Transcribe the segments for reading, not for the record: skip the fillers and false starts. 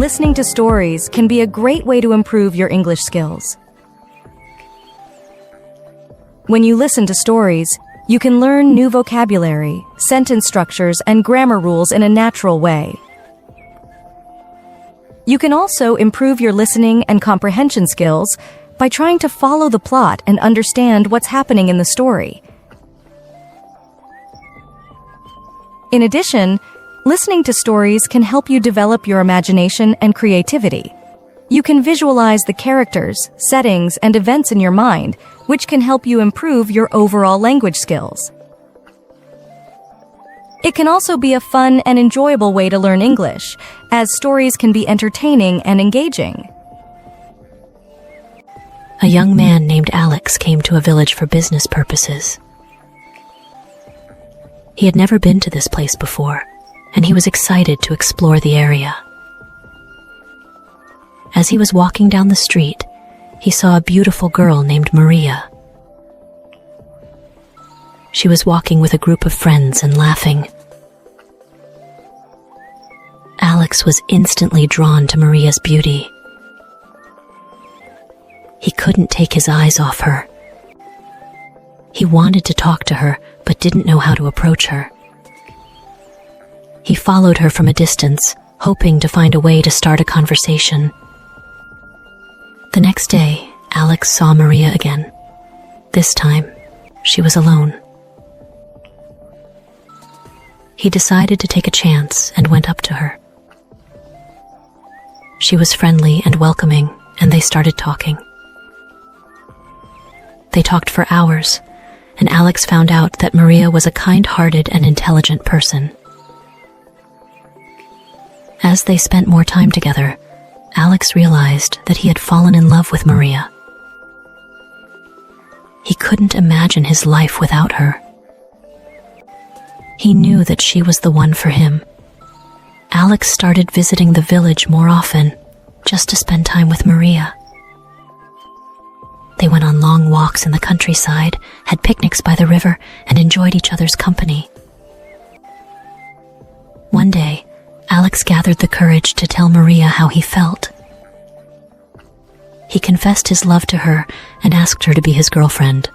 listening to stories can be a great way to improve your English skills. When you listen to stories, you can learn new vocabulary, sentence structures, and grammar rules in a natural way. You can also improve your listening and comprehension skills by trying to follow the plot and understand what's happening in the story. In addition, listening to stories can help you develop your imagination and creativity. You can visualize the characters, settings, and events in your mind, which can help you improve your overall language skills. It can also be a fun and enjoyable way to learn English, as stories can be entertaining and engaging. A young man named Alex came to a village for business purposes. He had never been to this place before, and he was excited to explore the area. As he was walking down the street, he saw a beautiful girl named Maria. She was walking with a group of friends and laughing. Alex was instantly drawn to Maria's beauty. He couldn't take his eyes off her. He wanted to talk to her, but didn't know how to approach her. He followed her from a distance, hoping to find a way to start a conversation. The next day, Alex saw Maria again. This time, she was alone. He decided to take a chance and went up to her. She was friendly and welcoming, and they started talking. They talked for hours, and Alex found out that Maria was a kind-hearted and intelligent person. As they spent more time together, Alex realized that he had fallen in love with Maria. He couldn't imagine his life without her. He knew that she was the one for him. Alex started visiting the village more often, just to spend time with Maria. They went on long walks in the countryside, had picnics by the river, and enjoyed each other's company. One day, Alex gathered the courage to tell Maria how he felt. He confessed his love to her and asked her to be his girlfriend.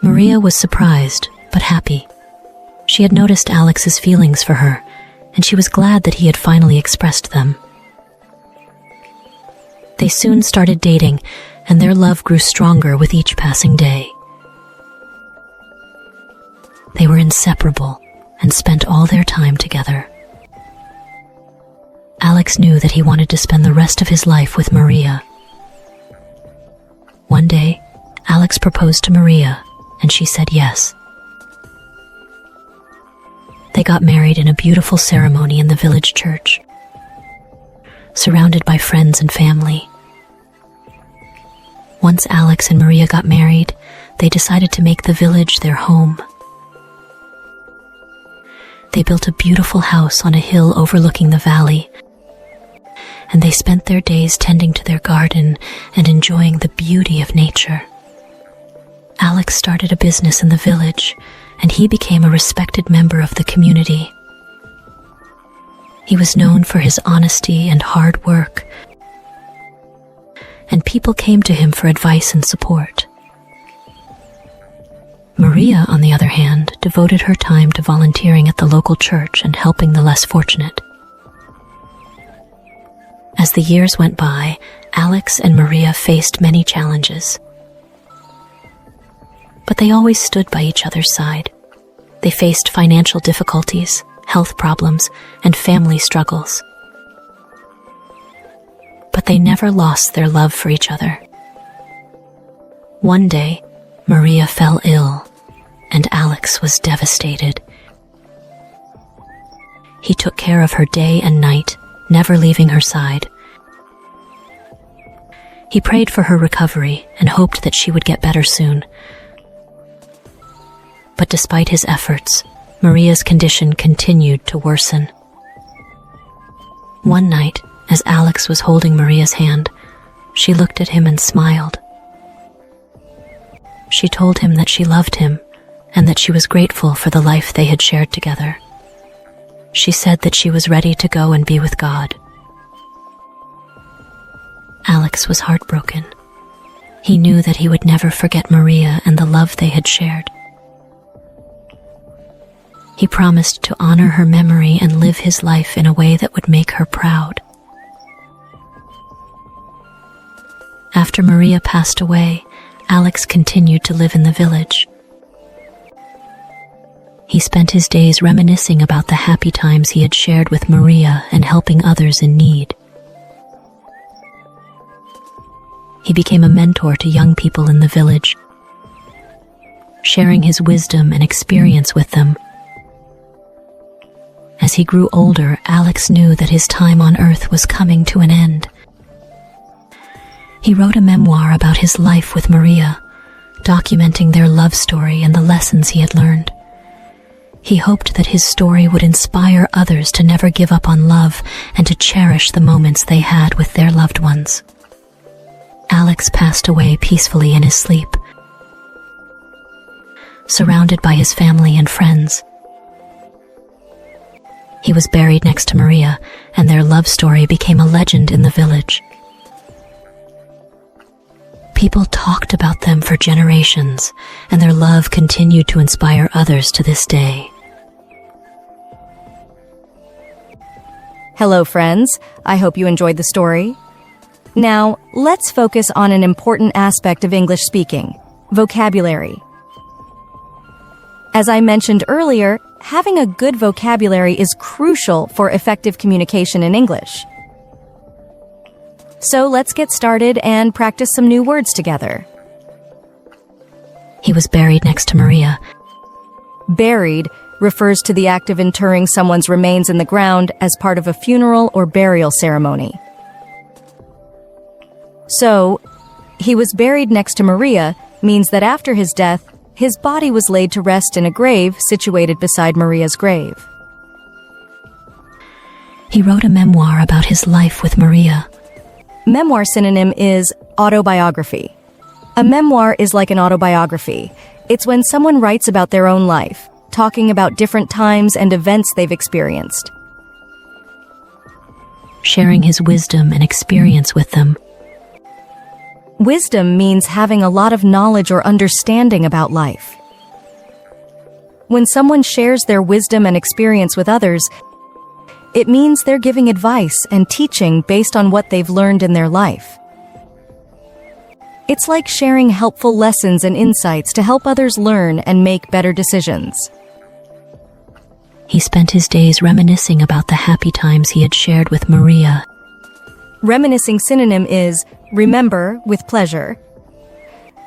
Maria was surprised, but happy. She had noticed Alex's feelings for her, and she was glad that he had finally expressed them. They soon started dating, and their love grew stronger with each passing day. They were inseparable and spent all their time together. Alex knew that he wanted to spend the rest of his life with Maria. One day, Alex proposed to Maria, and she said yes. They got married in a beautiful ceremony in the village church, surrounded by friends and family. Once Alex and Maria got married, they decided to make the village their home. They built a beautiful house on a hill overlooking the valley, and they spent their days tending to their garden and enjoying the beauty of nature. Alex started a business in the village, and he became a respected member of the community. He was known for his honesty and hard work, and people came to him for advice and support. Maria, on the other hand, devoted her time to volunteering at the local church and helping the less fortunate. As the years went by, Alex and Maria faced many challenges. But they always stood by each other's side. They faced financial difficulties, health problems, and family struggles. But they never lost their love for each other. One day, Maria fell ill, and Alex was devastated. He took care of her day and night, never leaving her side. He prayed for her recovery and hoped that she would get better soon. But despite his efforts, Maria's condition continued to worsen. One night, as Alex was holding Maria's hand, she looked at him and smiled. She told him that she loved him and that she was grateful for the life they had shared together. She said that she was ready to go and be with God. Alex was heartbroken. He knew that he would never forget Maria and the love they had shared. He promised to honor her memory and live his life in a way that would make her proud. After Maria passed away, Alex continued to live in the village. He spent his days reminiscing about the happy times he had shared with Maria and helping others in need. He became a mentor to young people in the village, sharing his wisdom and experience with them. As he grew older, Alex knew that his time on Earth was coming to an end. He wrote a memoir about his life with Maria, documenting their love story and the lessons he had learned. He hoped that his story would inspire others to never give up on love and to cherish the moments they had with their loved ones. Alex passed away peacefully in his sleep, surrounded by his family and friends. He was buried next to Maria, and their love story became a legend in the village. People talked about them for generations, and their love continued to inspire others to this day. Hello, friends. I hope you enjoyed the story. Now, let's focus on an important aspect of English speaking: vocabulary. As I mentioned earlier, having a good vocabulary is crucial for effective communication in English. So let's get started and practice some new words together. He was buried next to Maria. Buried refers to the act of interring someone's remains in the ground as part of a funeral or burial ceremony. So, he was buried next to Maria means that after his death, his body was laid to rest in a grave situated beside Maria's grave. He wrote a memoir about his life with Maria. Memoir synonym is autobiography. A memoir is like an autobiography. It's when someone writes about their own life, talking about different times and events they've experienced. Sharing his wisdom and experience with them. Wisdom means having a lot of knowledge or understanding about life. When someone shares their wisdom and experience with others, it means they're giving advice and teaching based on what they've learned in their life. It's like sharing helpful lessons and insights to help others learn and make better decisions. He spent his days reminiscing about the happy times he had shared with Maria. Reminiscing synonym is remember with pleasure.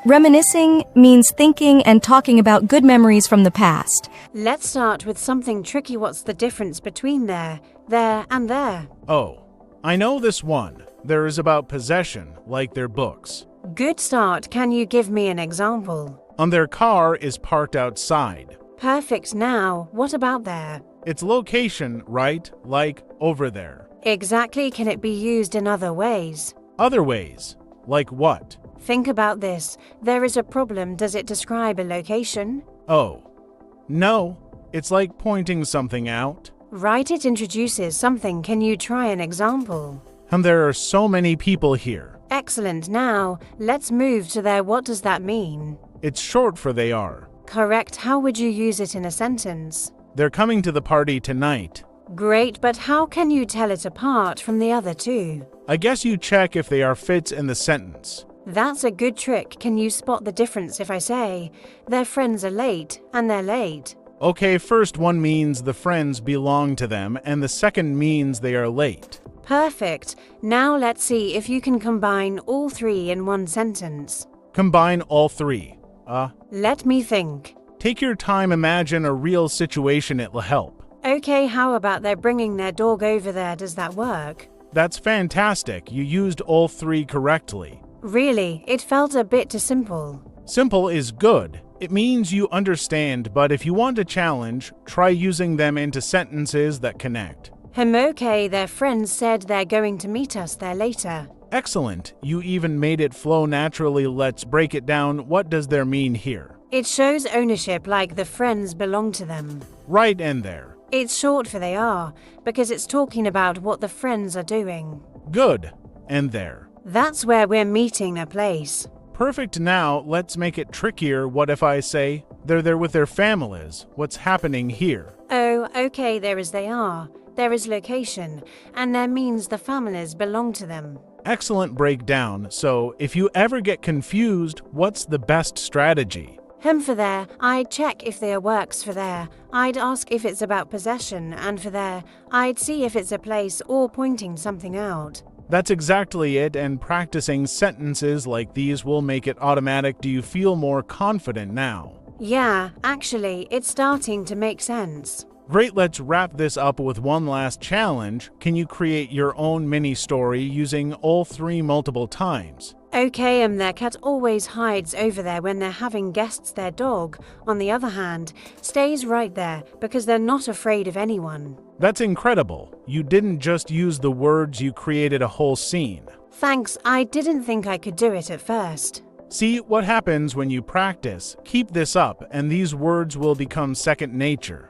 Reminiscing means thinking and talking about good memories from the past. Let's start with something tricky. What's the difference between there, and there? Oh, I know this one. There is about possession, like their books. Good start. Can you give me an example? On their car is parked outside. Perfect. Now, what about there? Its location, right? Like over there. Exactly. Can it be used in other ways? Other ways? Like what? Think about this. There is a problem. Does it describe a location? Oh, no. It's like pointing something out. Right, it introduces something. Can you try an example? And there are so many people here. Excellent. Now, let's move to there. What does that mean? It's short for they are. Correct. How would you use it in a sentence? They're coming to the party tonight. Great, but how can you tell it apart from the other two? I guess you check if they are fits in the sentence. That's a good trick. Can you spot the difference if I say, their friends are late, and they're late? Okay, first one means the friends belong to them, and the second means they are late. Perfect. Now let's see if you can combine all three in one sentence. Combine all three. Let me think. Take your time, imagine a real situation, it will help. Okay, how about they're bringing their dog over there? Does that work? That's fantastic. You used all three correctly. Really, it felt a bit too simple. Simple is good. It means you understand, but if you want a challenge, try using them into sentences that connect. Okay, their friends said they're going to meet us there later. Excellent. You even made it flow naturally. Let's break it down. What does there mean here? It shows ownership, like the friends belong to them. Right in there. It's short for they are, because it's talking about what the friends are doing. Good. And there. That's where we're meeting a place. Perfect. Now, let's make it trickier. What if I say, they're there with their families? What's happening here? Oh, okay, there as they are. There is location, and there means the families belong to them. Excellent breakdown. So, if you ever get confused, what's the best strategy? For there, I'd check if there works for there. I'd ask if it's about possession, and for there, I'd see if it's a place or pointing something out. That's exactly it, and practicing sentences like these will make it automatic. Do you feel more confident now? Yeah, actually, it's starting to make sense. Great, let's wrap this up with one last challenge. Can you create your own mini story using all three multiple times? Okay, their cat always hides over there when they're having guests. Their dog, on the other hand, stays right there because they're not afraid of anyone. That's incredible. You didn't just use the words, you created a whole scene. Thanks, I didn't think I could do it at first. See what happens when you practice. Keep this up, and these words will become second nature.